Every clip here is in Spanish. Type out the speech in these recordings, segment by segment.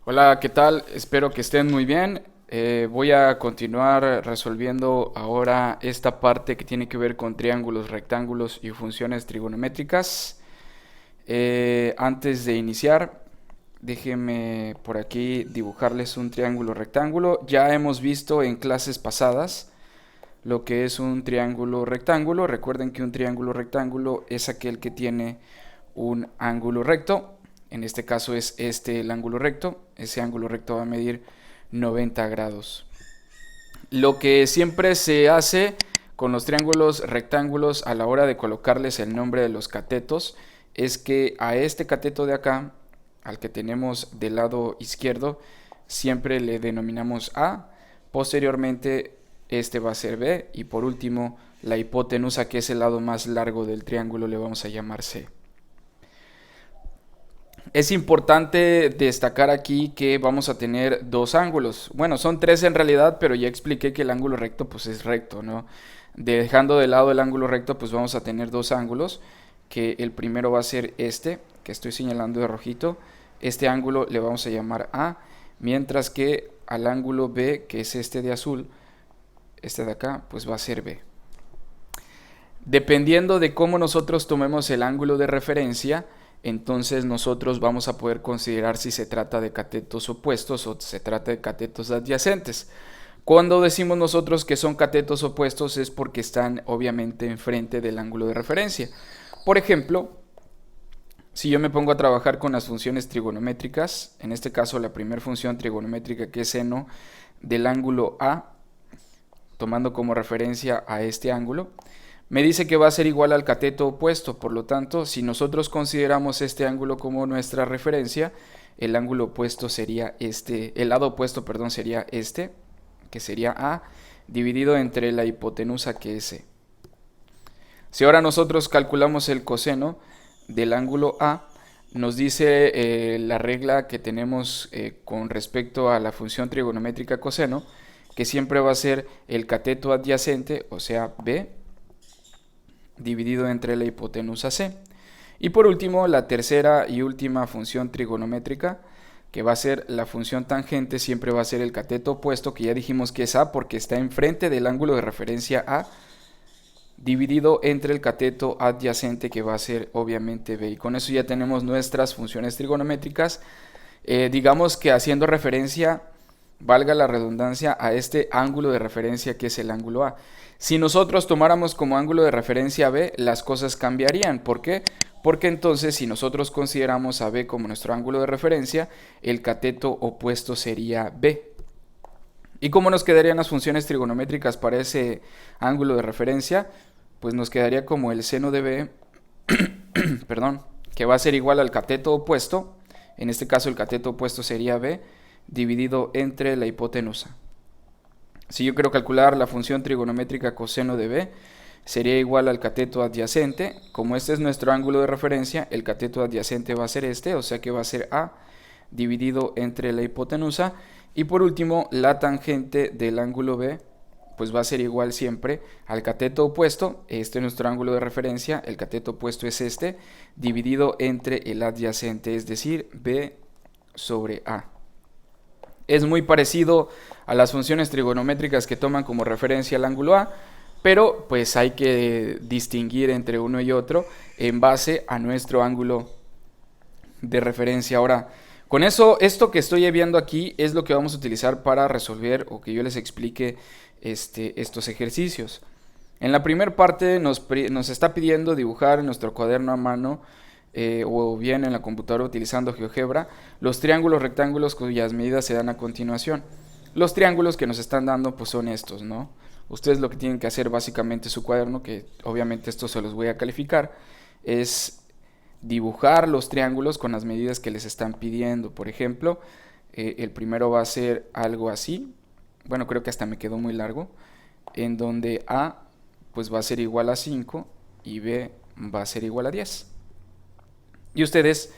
Hola, ¿qué tal? Espero que estén muy bien. Voy a continuar resolviendo ahora esta parte que tiene que ver con triángulos, rectángulos y funciones trigonométricas. Antes de iniciar, déjenme por aquí dibujarles un triángulo rectángulo. Ya hemos visto en clases pasadas lo que es un triángulo rectángulo. Recuerden que un triángulo rectángulo es aquel que tiene un ángulo recto. En este caso es este el ángulo recto. Ese ángulo recto va a medir 90 grados. Lo que siempre se hace con los triángulos rectángulos a la hora de colocarles el nombre de los catetos es que a este cateto de acá, al que tenemos del lado izquierdo, siempre le denominamos A. Posteriormente este va a ser B y por último la hipotenusa, que es el lado más largo del triángulo, le vamos a llamar C. Es importante destacar aquí que vamos a tener dos ángulos. Bueno, son tres en realidad, pero ya expliqué que el ángulo recto pues es recto, ¿no? Dejando de lado el ángulo recto, pues vamos a tener dos ángulos, que el primero va a ser este, que estoy señalando de rojito. Este ángulo le vamos a llamar A, mientras que al ángulo B, que es este de azul, este de acá, pues va a ser B. Dependiendo de cómo nosotros tomemos el ángulo de referencia, entonces nosotros vamos a poder considerar si se trata de catetos opuestos o se trata de catetos adyacentes. Cuando decimos nosotros que son catetos opuestos es porque están obviamente enfrente del ángulo de referencia. Por ejemplo, si yo me pongo a trabajar con las funciones trigonométricas, en este caso la primera función trigonométrica, que es seno del ángulo A, tomando como referencia a este ángulo, me dice que va a ser igual al cateto opuesto. Por lo tanto, si nosotros consideramos este ángulo como nuestra referencia, el ángulo opuesto sería este, el lado opuesto, perdón, sería este, que sería A, dividido entre la hipotenusa, que es C. Si ahora nosotros calculamos el coseno del ángulo A, nos dice la regla que tenemos con respecto a la función trigonométrica coseno, que siempre va a ser el cateto adyacente, o sea, B, dividido entre la hipotenusa C. Y por último, la tercera y última función trigonométrica, que va a ser la función tangente, siempre va a ser el cateto opuesto, que ya dijimos que es A porque está enfrente del ángulo de referencia A, dividido entre el cateto adyacente, que va a ser obviamente B. Y con eso ya tenemos nuestras funciones trigonométricas, digamos que haciendo referencia, valga la redundancia, a este ángulo de referencia que es el ángulo A. Si nosotros tomáramos como ángulo de referencia B, las cosas cambiarían. ¿Por qué? Porque entonces si nosotros consideramos a B como nuestro ángulo de referencia, el cateto opuesto sería B. ¿Y cómo nos quedarían las funciones trigonométricas para ese ángulo de referencia? Pues nos quedaría como el seno de B, perdón, que va a ser igual al cateto opuesto. En este caso el cateto opuesto sería B, dividido entre la hipotenusa. Si yo quiero calcular la función trigonométrica coseno de B, sería igual al cateto adyacente. Como este es nuestro ángulo de referencia, el cateto adyacente va a ser este, o sea que va a ser A dividido entre la hipotenusa. Y por último, la tangente del ángulo B, pues va a ser igual siempre al cateto opuesto. Este es nuestro ángulo de referencia, el cateto opuesto es este, dividido entre el adyacente, es decir, B sobre A. Es muy parecido a las funciones trigonométricas que toman como referencia el ángulo A, pero pues hay que distinguir entre uno y otro en base a nuestro ángulo de referencia. Ahora, con eso, esto que estoy viendo aquí es lo que vamos a utilizar para resolver o que yo les explique estos ejercicios. En la primera parte nos está pidiendo dibujar en nuestro cuaderno a mano o bien en la computadora utilizando GeoGebra los triángulos rectángulos cuyas medidas se dan a continuación. Los triángulos que nos están dando pues son estos, ¿no? Ustedes lo que tienen que hacer básicamente en su cuaderno, que obviamente esto se los voy a calificar, es dibujar los triángulos con las medidas que les están pidiendo. Por ejemplo, el primero va a ser algo así. Bueno, creo que hasta me quedó muy largo. En donde A pues va a ser igual a 5 y B va a ser igual a 10. Y ustedes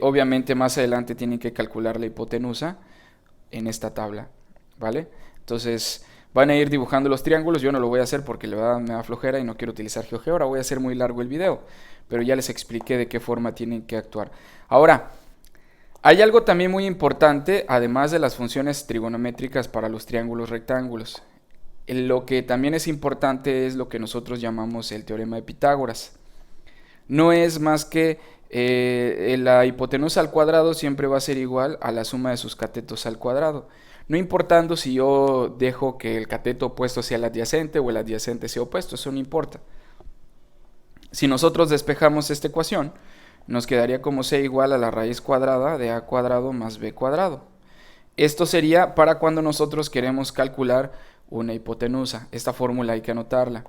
obviamente más adelante tienen que calcular la hipotenusa en esta tabla, ¿vale? Entonces van a ir dibujando los triángulos. Yo no lo voy a hacer porque me da flojera y no quiero utilizar GeoGebra. Voy a hacer muy largo el video, pero ya les expliqué de qué forma tienen que actuar. Ahora, Hay algo también muy importante, además de las funciones trigonométricas para los triángulos rectángulos. Lo que también es importante es lo que nosotros llamamos el teorema de Pitágoras. No es más que la hipotenusa al cuadrado siempre va a ser igual a la suma de sus catetos al cuadrado. No importando si yo dejo que el cateto opuesto sea el adyacente o el adyacente sea opuesto, eso no importa. Si nosotros despejamos esta ecuación, nos quedaría como c igual a la raíz cuadrada de a cuadrado más b cuadrado. Esto sería para cuando nosotros queremos calcular una hipotenusa. Esta fórmula hay que anotarla.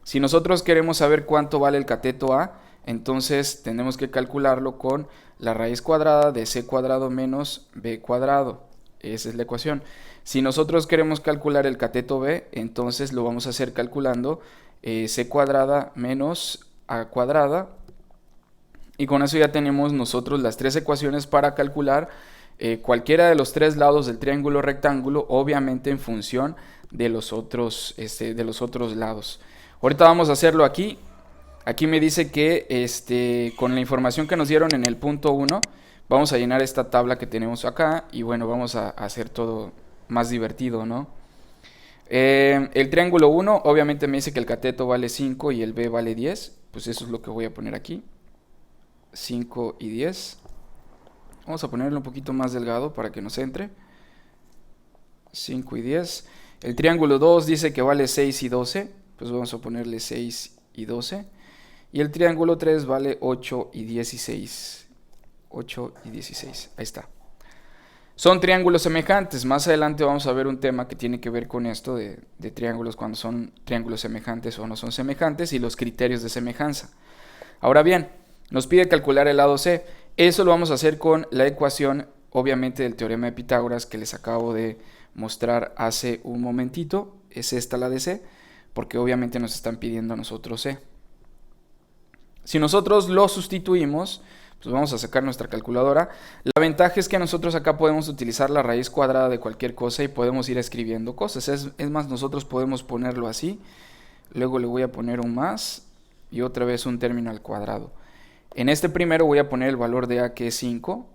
Si nosotros queremos saber cuánto vale el cateto A, entonces tenemos que calcularlo con la raíz cuadrada de c cuadrado menos b cuadrado. Esa es la ecuación. Si nosotros queremos calcular el cateto B, entonces lo vamos a hacer calculando c cuadrada menos a cuadrada. Y con eso ya tenemos nosotros las tres ecuaciones para calcular cualquiera de los tres lados del triángulo rectángulo, obviamente en función de los otros lados. Ahorita vamos a hacerlo aquí. Aquí me dice que con la información que nos dieron en el punto 1, vamos a llenar esta tabla que tenemos acá y bueno, vamos a hacer todo más divertido, ¿no? El triángulo 1 obviamente me dice que el cateto vale 5 y el B vale 10, pues eso es lo que voy a poner aquí, 5 y 10. Vamos a ponerlo un poquito más delgado para que nos entre, 5 y 10. El triángulo 2 dice que vale 6 y 12, pues vamos a ponerle 6 y 12. Y el triángulo 3 vale 8 y 16. 8 y 16. Ahí está. Son triángulos semejantes. Más adelante vamos a ver un tema que tiene que ver con esto de triángulos, cuando son triángulos semejantes o no son semejantes, y los criterios de semejanza. Ahora bien, nos pide calcular el lado C. Eso lo vamos a hacer con la ecuación, obviamente, del teorema de Pitágoras que les acabo de mostrar hace un momentito. Es esta la de C, porque obviamente nos están pidiendo a nosotros C. Si nosotros lo sustituimos, pues vamos a sacar nuestra calculadora. La ventaja es que nosotros acá podemos utilizar la raíz cuadrada de cualquier cosa y podemos ir escribiendo cosas. Es más, nosotros podemos ponerlo así. Luego le voy a poner un más y otra vez un término al cuadrado. En este primero voy a poner el valor de A, que es 5.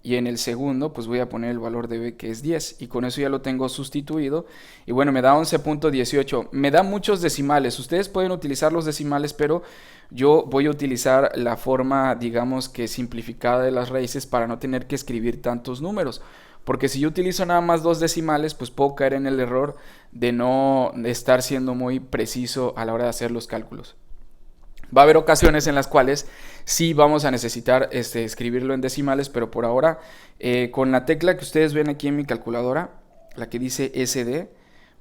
Y en el segundo pues voy a poner el valor de B, que es 10, y con eso ya lo tengo sustituido, y bueno, me da 11.18, me da muchos decimales. Ustedes pueden utilizar los decimales, pero yo voy a utilizar la forma, digamos que simplificada de las raíces, para no tener que escribir tantos números, porque si yo utilizo nada más dos decimales, pues puedo caer en el error de no estar siendo muy preciso a la hora de hacer los cálculos. Va a haber ocasiones en las cuales sí vamos a necesitar escribirlo en decimales, pero por ahora, con la tecla que ustedes ven aquí en mi calculadora, la que dice SD,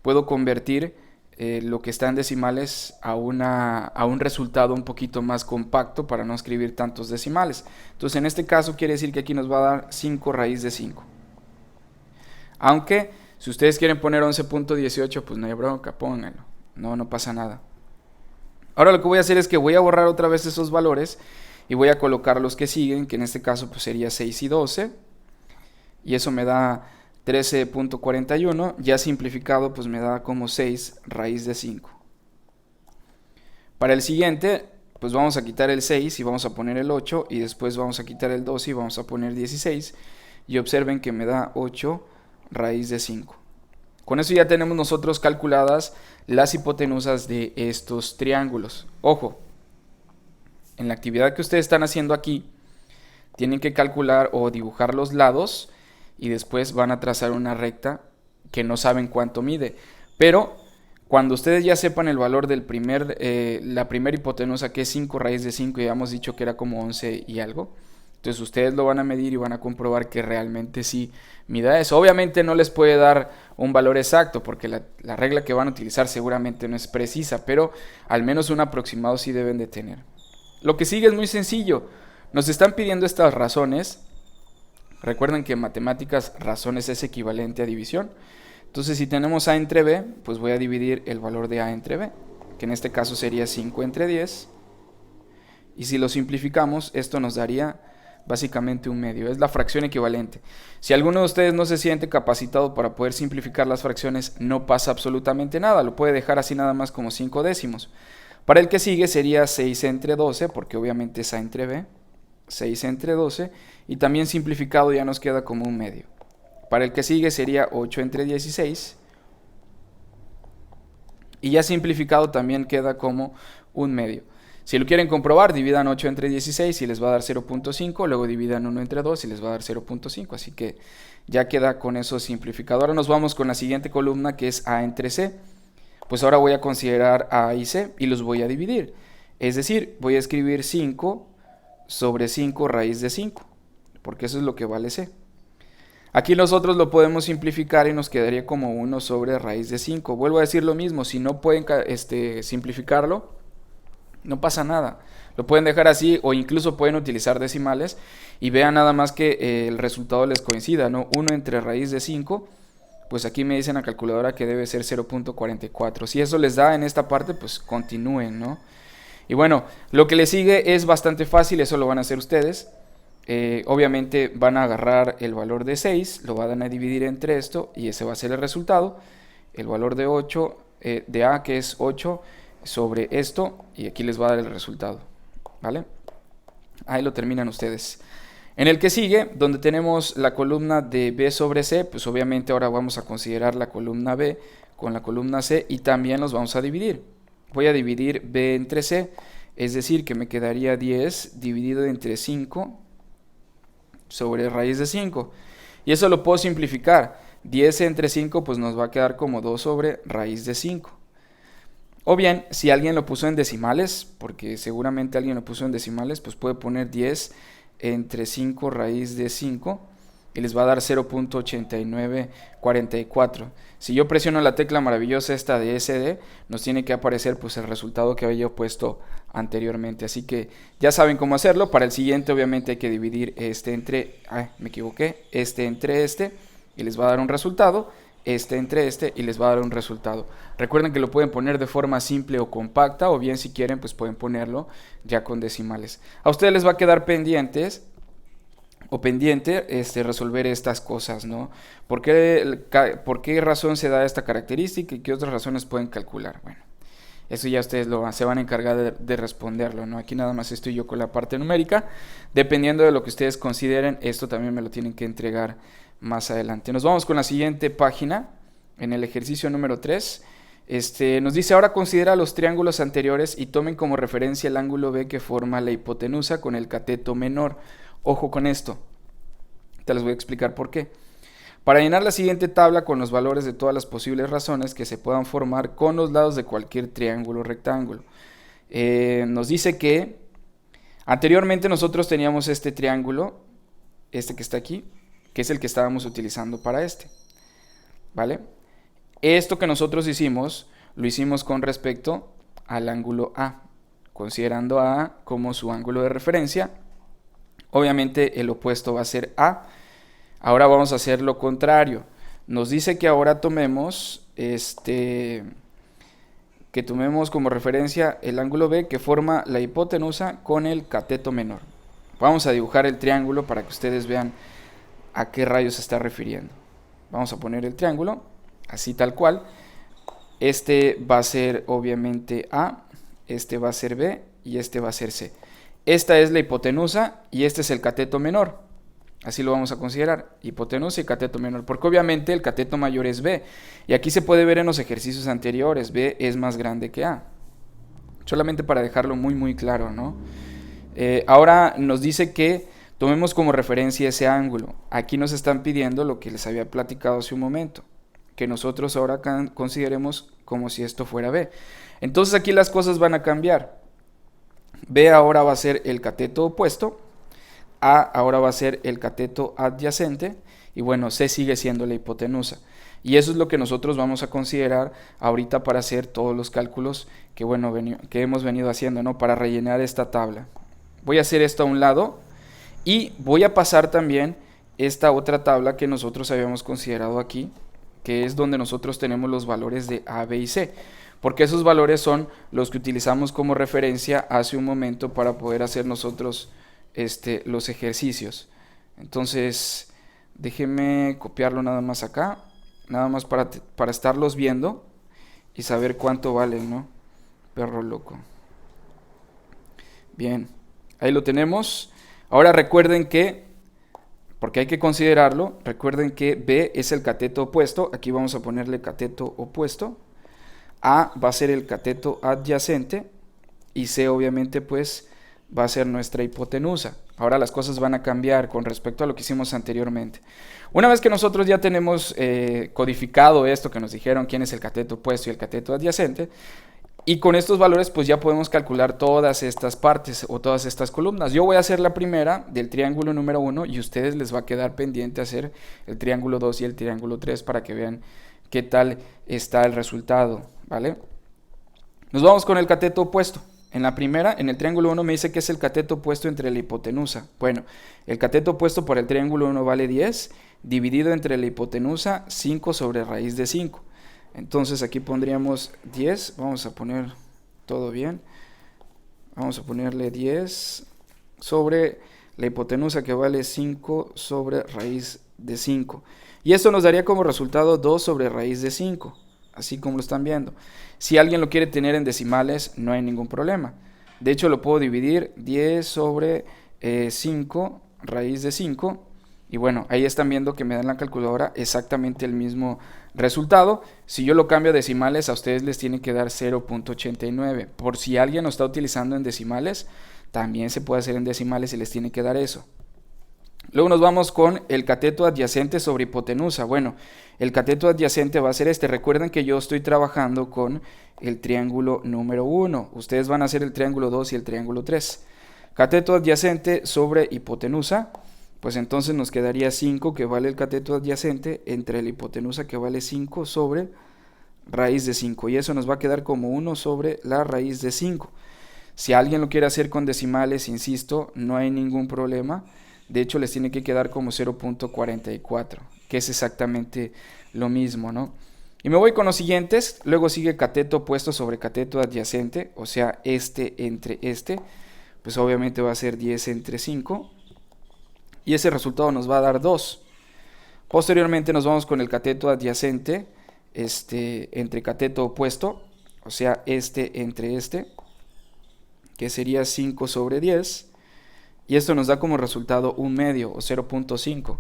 puedo convertir lo que está en decimales a un resultado un poquito más compacto para no escribir tantos decimales. Entonces, en este caso quiere decir que aquí nos va a dar 5 raíz de 5. Aunque, si ustedes quieren poner 11.18, pues no hay bronca, pónganlo. No pasa nada. Ahora lo que voy a hacer es que voy a borrar otra vez esos valores y voy a colocar los que siguen, que en este caso pues sería 6 y 12, y eso me da 13.41, ya simplificado pues me da como 6 raíz de 5. Para el siguiente pues vamos a quitar el 6 y vamos a poner el 8, y después vamos a quitar el 12 y vamos a poner 16, y observen que me da 8 raíz de 5. Con eso ya tenemos nosotros calculadas las hipotenusas de estos triángulos. Ojo, en la actividad que ustedes están haciendo aquí, tienen que calcular o dibujar los lados y después van a trazar una recta que no saben cuánto mide. Pero cuando ustedes ya sepan el valor del la primera hipotenusa, que es 5 raíz de 5, ya hemos dicho que era como 11 y algo, entonces ustedes lo van a medir y van a comprobar que realmente sí mida eso. Obviamente no les puede dar un valor exacto, porque la regla que van a utilizar seguramente no es precisa, pero al menos un aproximado sí deben de tener. Lo que sigue es muy sencillo. Nos están pidiendo estas razones. Recuerden que en matemáticas razones es equivalente a división. Entonces si tenemos A entre B, pues voy a dividir el valor de A entre B, que en este caso sería 5 entre 10. Y si lo simplificamos, esto nos daría básicamente un medio, es la fracción equivalente. Si alguno de ustedes no se siente capacitado para poder simplificar las fracciones, no pasa absolutamente nada, lo puede dejar así nada más como 5 décimos. Para el que sigue sería 6 entre 12, porque obviamente es A entre B, 6 entre 12, y también simplificado ya nos queda como un medio. Para el que sigue sería 8 entre 16, y ya simplificado también queda como un medio. Si lo quieren comprobar, dividan 8 entre 16 y les va a dar 0.5, luego dividan 1 entre 2 y les va a dar 0.5, así que ya queda con eso simplificado. Ahora nos vamos con la siguiente columna, que es A entre C. Pues ahora voy a considerar A y C y los voy a dividir. Es decir, voy a escribir 5 sobre 5 raíz de 5, porque eso es lo que vale C. Aquí nosotros lo podemos simplificar y nos quedaría como 1 sobre raíz de 5. Vuelvo a decir lo mismo, si no pueden simplificarlo, no pasa nada. Lo pueden dejar así o incluso pueden utilizar decimales y vean nada más que el resultado les coincida, ¿no? 1 entre raíz de 5, pues aquí me dice en la calculadora que debe ser 0.44. Si eso les da en esta parte, pues continúen, ¿no? Y bueno, lo que les sigue es bastante fácil, eso lo van a hacer ustedes. Obviamente van a agarrar el valor de 6, lo van a dividir entre esto y ese va a ser el resultado. El valor de 8, de A, que es 8 sobre esto, y aquí les va a dar el resultado, ¿vale? Ahí lo terminan ustedes. En el que sigue, donde tenemos la columna de B sobre C, pues obviamente ahora vamos a considerar la columna B con la columna C y también los vamos a dividir. Voy a dividir B entre C, es decir, que me quedaría 10 dividido entre 5 sobre raíz de 5. Y eso lo puedo simplificar. 10 entre 5 pues nos va a quedar como 2 sobre raíz de 5. O bien, si alguien lo puso en decimales, porque seguramente alguien lo puso en decimales, pues puede poner 10 entre 5 raíz de 5 y les va a dar 0.8944. Si yo presiono la tecla maravillosa esta de SD, nos tiene que aparecer pues el resultado que había puesto anteriormente. Así que ya saben cómo hacerlo. Para el siguiente obviamente hay que dividir este entre, este entre este y les va a dar un resultado. Este entre este y les va a dar un resultado. Recuerden que lo pueden poner de forma simple o compacta, o bien si quieren pues pueden ponerlo ya con decimales. A ustedes les va a quedar pendiente resolver estas cosas, ¿no? ¿Por qué razón se da esta característica y qué otras razones pueden calcular? Bueno, eso ya ustedes se van a encargar de responderlo, ¿no? Aquí nada más estoy yo con la parte numérica. Dependiendo de lo que ustedes consideren, esto también me lo tienen que entregar más adelante. Nos vamos con la siguiente página, en el ejercicio número 3. Nos dice, ahora considera los triángulos anteriores y tomen como referencia el ángulo B que forma la hipotenusa con el cateto menor. Ojo con esto, te les voy a explicar por qué. Para llenar la siguiente tabla con los valores de todas las posibles razones que se puedan formar con los lados de cualquier triángulo o rectángulo. Nos dice que anteriormente nosotros teníamos este triángulo, este que está aquí, que es el que estábamos utilizando para ¿vale? Esto que nosotros hicimos, lo hicimos con respecto al ángulo A, considerando a A como su ángulo de referencia. Obviamente el opuesto va a ser A. Ahora vamos a hacer lo contrario. Nos dice que ahora tomemos como referencia el ángulo B que forma la hipotenusa con el cateto menor. Vamos a dibujar el triángulo para que ustedes vean a qué rayos se está refiriendo. Vamos a poner el triángulo, así tal cual. Este va a ser obviamente A, este va a ser B y este va a ser C. Esta es la hipotenusa y este es el cateto menor. Así lo vamos a considerar, hipotenusa y cateto menor, porque obviamente el cateto mayor es B. Y aquí se puede ver en los ejercicios anteriores, B es más grande que A. Solamente para dejarlo muy muy claro, ¿no? Ahora nos dice que tomemos como referencia ese ángulo. Aquí nos están pidiendo lo que les había platicado hace un momento, que nosotros ahora consideremos como si esto fuera B. Entonces aquí las cosas van a cambiar. B ahora va a ser el cateto opuesto, A ahora va a ser el cateto adyacente y bueno, C sigue siendo la hipotenusa. Y eso es lo que nosotros vamos a considerar ahorita para hacer todos los cálculos que, que hemos venido haciendo, ¿no? Para rellenar esta tabla. Voy a hacer esto a un lado y voy a pasar también esta otra tabla que nosotros habíamos considerado aquí, que es donde nosotros tenemos los valores de A, B y C, porque esos valores son los que utilizamos como referencia hace un momento para poder hacer nosotros los ejercicios. Entonces déjenme copiarlo nada más acá, nada más para estarlos viendo y saber cuánto valen, ¿no? Perro loco. Bien, ahí lo tenemos. Ahora recuerden que, porque hay que considerarlo, recuerden que B es el cateto opuesto, aquí vamos a ponerle cateto opuesto, A va a ser el cateto adyacente y C obviamente pues va a ser nuestra hipotenusa. Ahora las cosas van a cambiar con respecto a lo que hicimos anteriormente. Una vez que nosotros ya tenemos codificado esto que nos dijeron quién es el cateto opuesto y el cateto adyacente, y con estos valores pues ya podemos calcular todas estas partes o todas estas columnas. Yo voy a hacer la primera del triángulo número 1 y a ustedes les va a quedar pendiente hacer el triángulo 2 y el triángulo 3 para que vean qué tal está el resultado, ¿vale? Nos vamos con el cateto opuesto. En la primera, en el triángulo 1 me dice que es el cateto opuesto entre la hipotenusa. Bueno, el cateto opuesto por el triángulo 1 vale 10, dividido entre la hipotenusa 5 sobre raíz de 5. Entonces aquí pondríamos 10, vamos a poner todo bien, vamos a ponerle 10 sobre la hipotenusa que vale 5 sobre raíz de 5. Y esto nos daría como resultado 2 sobre raíz de 5, así como lo están viendo. Si alguien lo quiere tener en decimales, no hay ningún problema. De hecho, lo puedo dividir 10 sobre 5 raíz de 5. Y bueno, ahí están viendo que me dan la calculadora exactamente el mismo resultado. Si yo lo cambio a decimales, a ustedes les tiene que dar 0.89. Por si alguien lo está utilizando en decimales, también se puede hacer en decimales y les tiene que dar eso. Luego nos vamos con el cateto adyacente sobre hipotenusa. Bueno, el cateto adyacente va a ser este. Recuerden que yo estoy trabajando con el triángulo número 1. Ustedes van a hacer el triángulo 2 y el triángulo 3. Cateto adyacente sobre hipotenusa. Pues entonces nos quedaría 5 que vale el cateto adyacente entre la hipotenusa que vale 5 sobre raíz de 5. Y eso nos va a quedar como 1 sobre la raíz de 5. Si alguien lo quiere hacer con decimales, insisto, no hay ningún problema. De hecho, les tiene que quedar como 0.44, que es exactamente lo mismo, ¿no? Y me voy con los siguientes. Luego sigue cateto opuesto sobre cateto adyacente, o sea, este entre este. Pues obviamente va a ser 10 entre 5. Y ese resultado nos va a dar 2. Posteriormente nos vamos con el cateto adyacente entre cateto opuesto, o sea, este entre este, que sería 5 sobre 10. Y esto nos da como resultado un medio, o 0.5.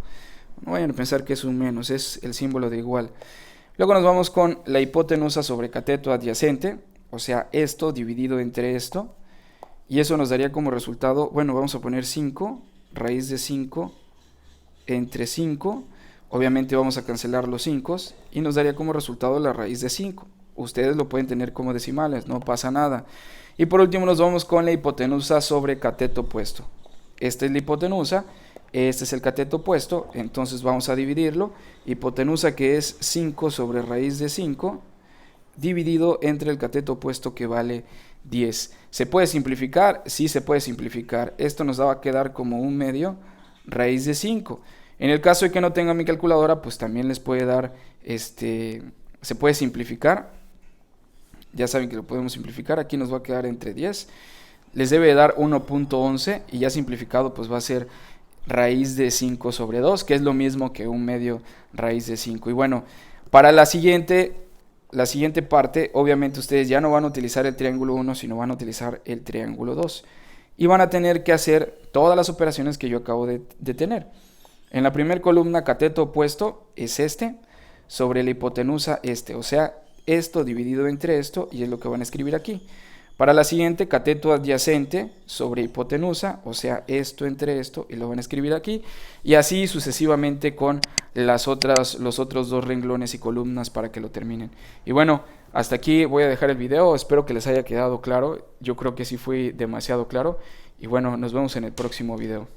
No vayan a pensar que es un menos, es el símbolo de igual. Luego nos vamos con la hipotenusa sobre cateto adyacente, o sea, esto dividido entre esto. Y eso nos daría como resultado, bueno, vamos a poner 5, raíz de 5 entre 5. Obviamente vamos a cancelar los 5 y nos daría como resultado la raíz de 5. Ustedes lo pueden tener como decimales, no pasa nada. Y por último nos vamos con la hipotenusa sobre cateto opuesto. Esta es la hipotenusa, este es el cateto opuesto, entonces vamos a dividirlo. Hipotenusa que es 5 sobre raíz de 5, dividido entre el cateto opuesto que vale 10. ¿Se puede simplificar? Sí, se puede simplificar. Esto nos va a quedar como un medio raíz de 5. En el caso de que no tenga mi calculadora, pues también les puede dar, se puede simplificar. Ya saben que lo podemos simplificar. Aquí nos va a quedar entre 10. Les debe dar 1.11 y ya simplificado pues va a ser raíz de 5 sobre 2, que es lo mismo que un medio raíz de 5. Y bueno, para la siguiente parte, obviamente ustedes ya no van a utilizar el triángulo 1, sino van a utilizar el triángulo 2. Y van a tener que hacer todas las operaciones que yo acabo de tener. En la primera columna, cateto opuesto es este, sobre la hipotenusa este, o sea, esto dividido entre esto, y es lo que van a escribir aquí. Para la siguiente, cateto adyacente sobre hipotenusa, o sea, esto entre esto, y lo van a escribir aquí, y así sucesivamente con los otros dos renglones y columnas para que lo terminen. Y bueno, hasta aquí voy a dejar el video, espero que les haya quedado claro, yo creo que sí fui demasiado claro, y bueno, nos vemos en el próximo video.